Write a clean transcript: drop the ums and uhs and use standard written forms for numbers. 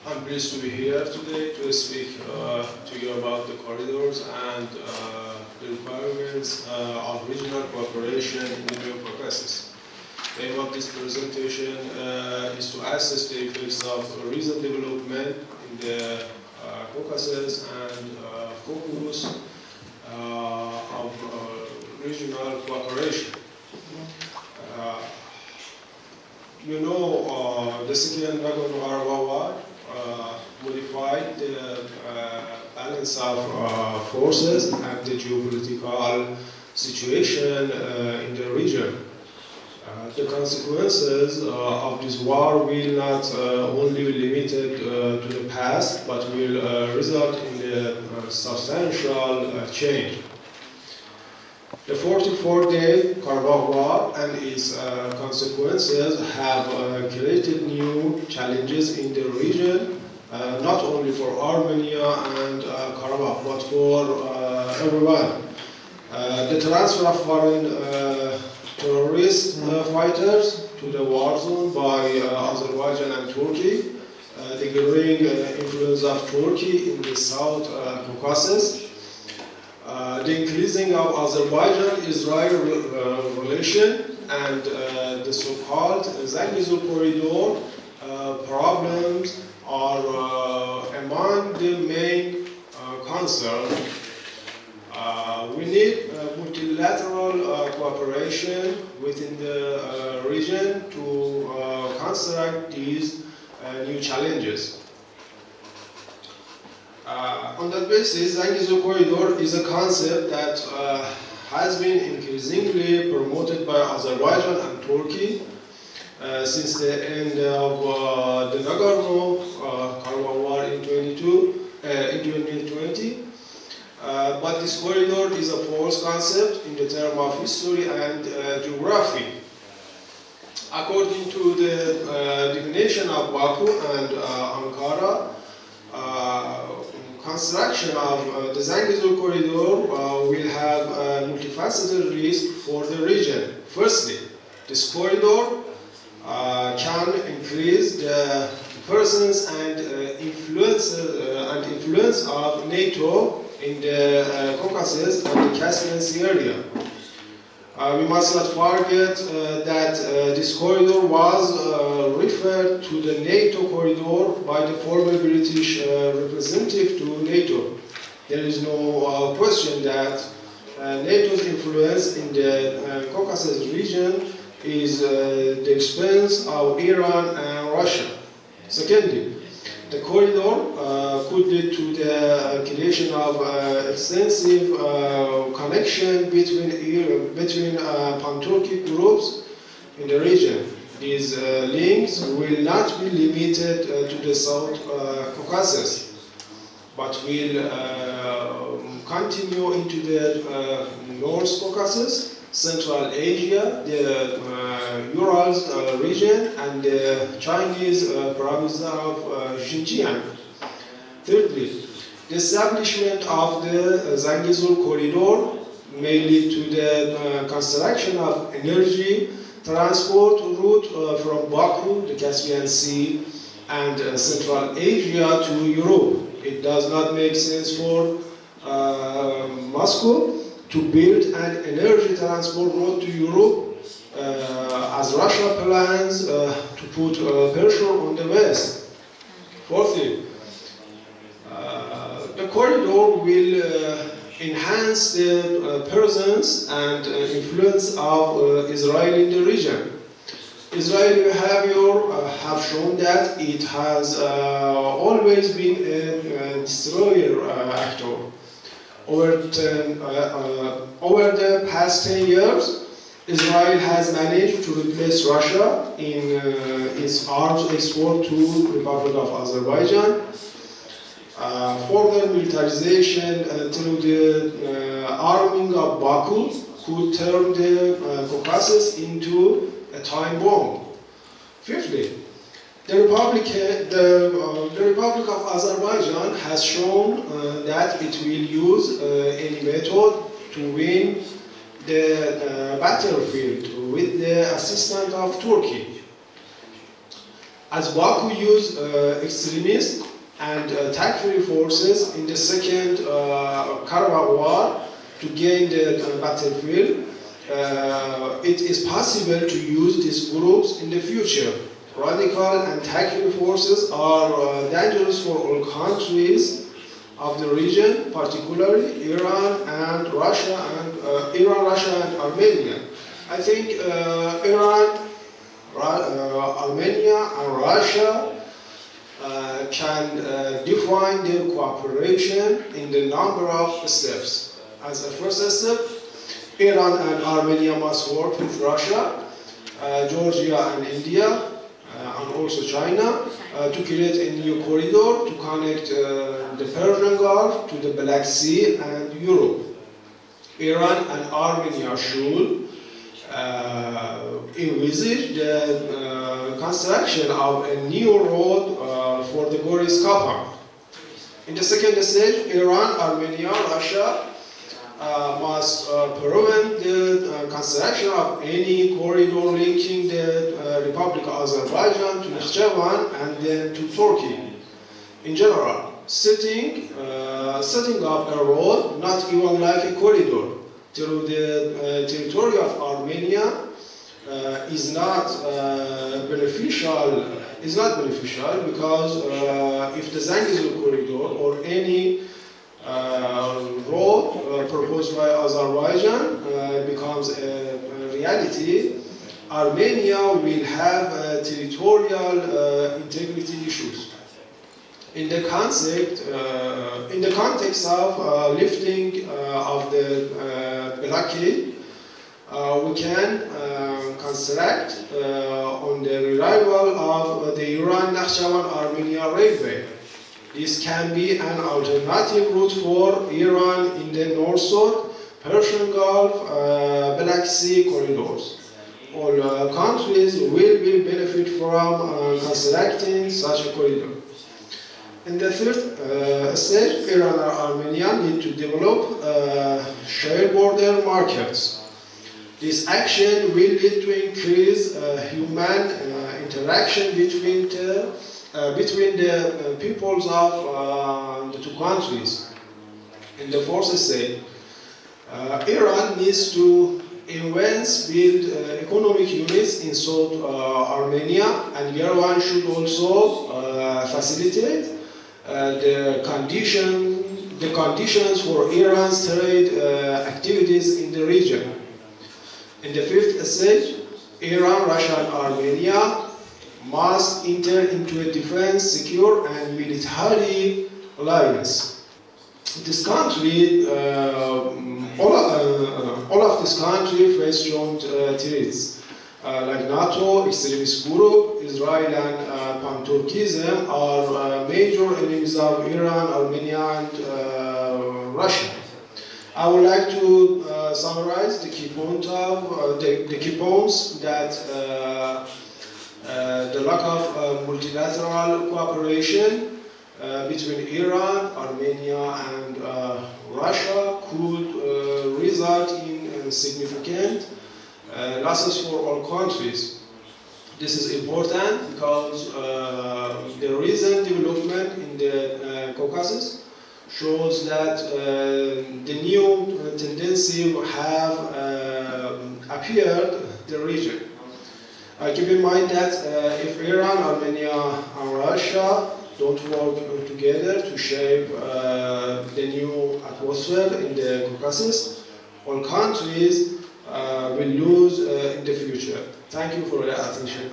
I'm pleased to be here today to speak to you about the corridors and the requirements of regional cooperation in the new processes. The aim of this presentation is to assess the effects of recent development in the Caucasus and focus of regional cooperation. The second Nagorno-Karabakh War modified the balance of forces and the geopolitical situation in the region. The consequences of this war will not only be limited to the past, but will result in a substantial change. The 44-day Karabakh War and its consequences have created new challenges in the region, not only for Armenia and Karabakh, but for everyone. The transfer of foreign terrorist fighters to the war zone by Azerbaijan and Turkey, the growing influence of Turkey in the South Caucasus, the increasing of Azerbaijan-Israel relation, and the so-called Zangezur corridor problems are among the main concerns. We need multilateral cooperation within the region to construct these new challenges. On that basis, Zangezur corridor is a concept that has been increasingly promoted by Azerbaijan and Turkey since the end of the Nagorno-Karabakh War in 2020. But this corridor is a false concept in the term of history and geography. According to the definition of Baku and Ankara, construction of the Zangezur corridor will have a multifaceted risk for the region. Firstly, this corridor can increase the presence and influence of NATO in the Caucasus and the Caspian Sea area. We must not forget that this corridor was referred to the NATO corridor by the former British representative to NATO. There is no question that NATO's influence in the Caucasus region is the expense of Iran and Russia. Secondly, the corridor could lead to the creation of extensive connection between pan-Turkic groups in the region. These links will not be limited to the South Caucasus, but will continue into the North Caucasus, Central Asia, the Urals region, and the Chinese province of Xinjiang. Thirdly, the establishment of the Zangezur corridor may lead to the construction of energy transport route from Baku, the Caspian Sea, and Central Asia to Europe. It does not make sense for Moscow to build an energy transport route to Europe as Russia plans to put pressure on the West. Fourthly, the corridor will enhance the presence and influence of Israel in the region. Israeli behavior have shown that it has always been a destroyer actor. Over the past 10 years, Israel has managed to replace Russia in its arms export to the Republic of Azerbaijan. Further militarization through the arming of Baku could turn the Caucasus into a time bomb. Fifthly, the Republic of Azerbaijan has shown that it will use any method to win the battlefield with the assistance of Turkey. As Baku used extremist and takfiri forces in the second Karabakh war to gain the battlefield, it is possible to use these groups in the future. Radical and takfiri forces are dangerous for all countries of the region, particularly Iran, Russia, and Armenia. I think Iran, Armenia, and Russia can define their cooperation in the number of steps. As a first step, Iran and Armenia must work with Russia, Georgia and India, and also China, to create a new corridor to connect the Persian Gulf to the Black Sea and Europe. Iran and Armenia should envisage the construction of a new road for the Goris compound. In the second stage, Iran, Armenia, Russia must prevent the construction of any corridor linking the Republic of Azerbaijan to Nakhchivan and then to Turkey. In general, setting up a road, not even like a corridor, through the territory of Armenia is not beneficial. Is not beneficial because if the Zangezur corridor or any road proposed by Azerbaijan becomes a reality, Armenia will have territorial integrity issues. In the context of lifting of the blockade, we can construct on the revival of the Iran-Nakhchivan-Armenia railway. This can be an alternative route for Iran in the north-south, Persian Gulf, Black Sea corridors. All countries will benefit from constructing such a corridor. In the third stage, Iran and Armenia need to develop shared border markets. This action will lead to increase human interaction between the peoples of the two countries. In the fourth stage, Iran needs to build economic units in South Armenia, and Yerevan should also facilitate the conditions for Iran's trade activities in the region. In the fifth stage, Iran, Russia, and Armenia must enter into a defense, secure, and military alliance. This country, all of this country face joint threats, like NATO, extremist group, Israel, and pan-Turkism are major enemies of Iran, Armenia, and Russia. I would like to summarize the key points that the lack of multilateral cooperation between Iran, Armenia, and Russia could result in significant losses for all countries. This is important because the recent development in the Caucasus shows that the new tendency have appeared in the region. Keep in mind that if Iran, Armenia, and Russia don't work together to shape the new atmosphere in the Caucasus, all countries will lose in the future. Thank you for your attention.